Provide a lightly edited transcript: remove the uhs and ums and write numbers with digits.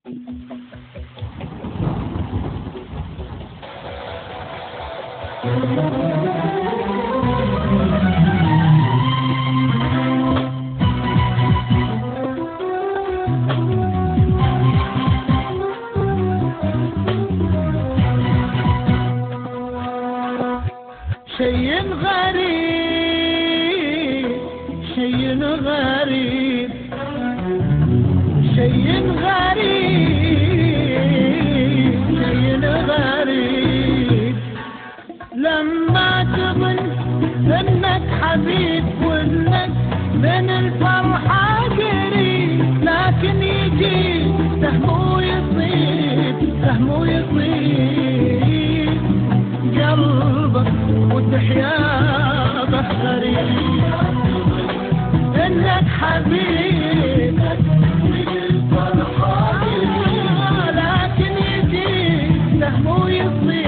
شيء غريب شيء غريب شيء غريب شيء غريب لما تظن انك حبيب وانك من الفرحة قريب، لكن يجي سهم يصيب سهم يصيب قلبك وتحيا به غريب. انك حبيب من الفرحة قريب، لكن يجي سهم يصيب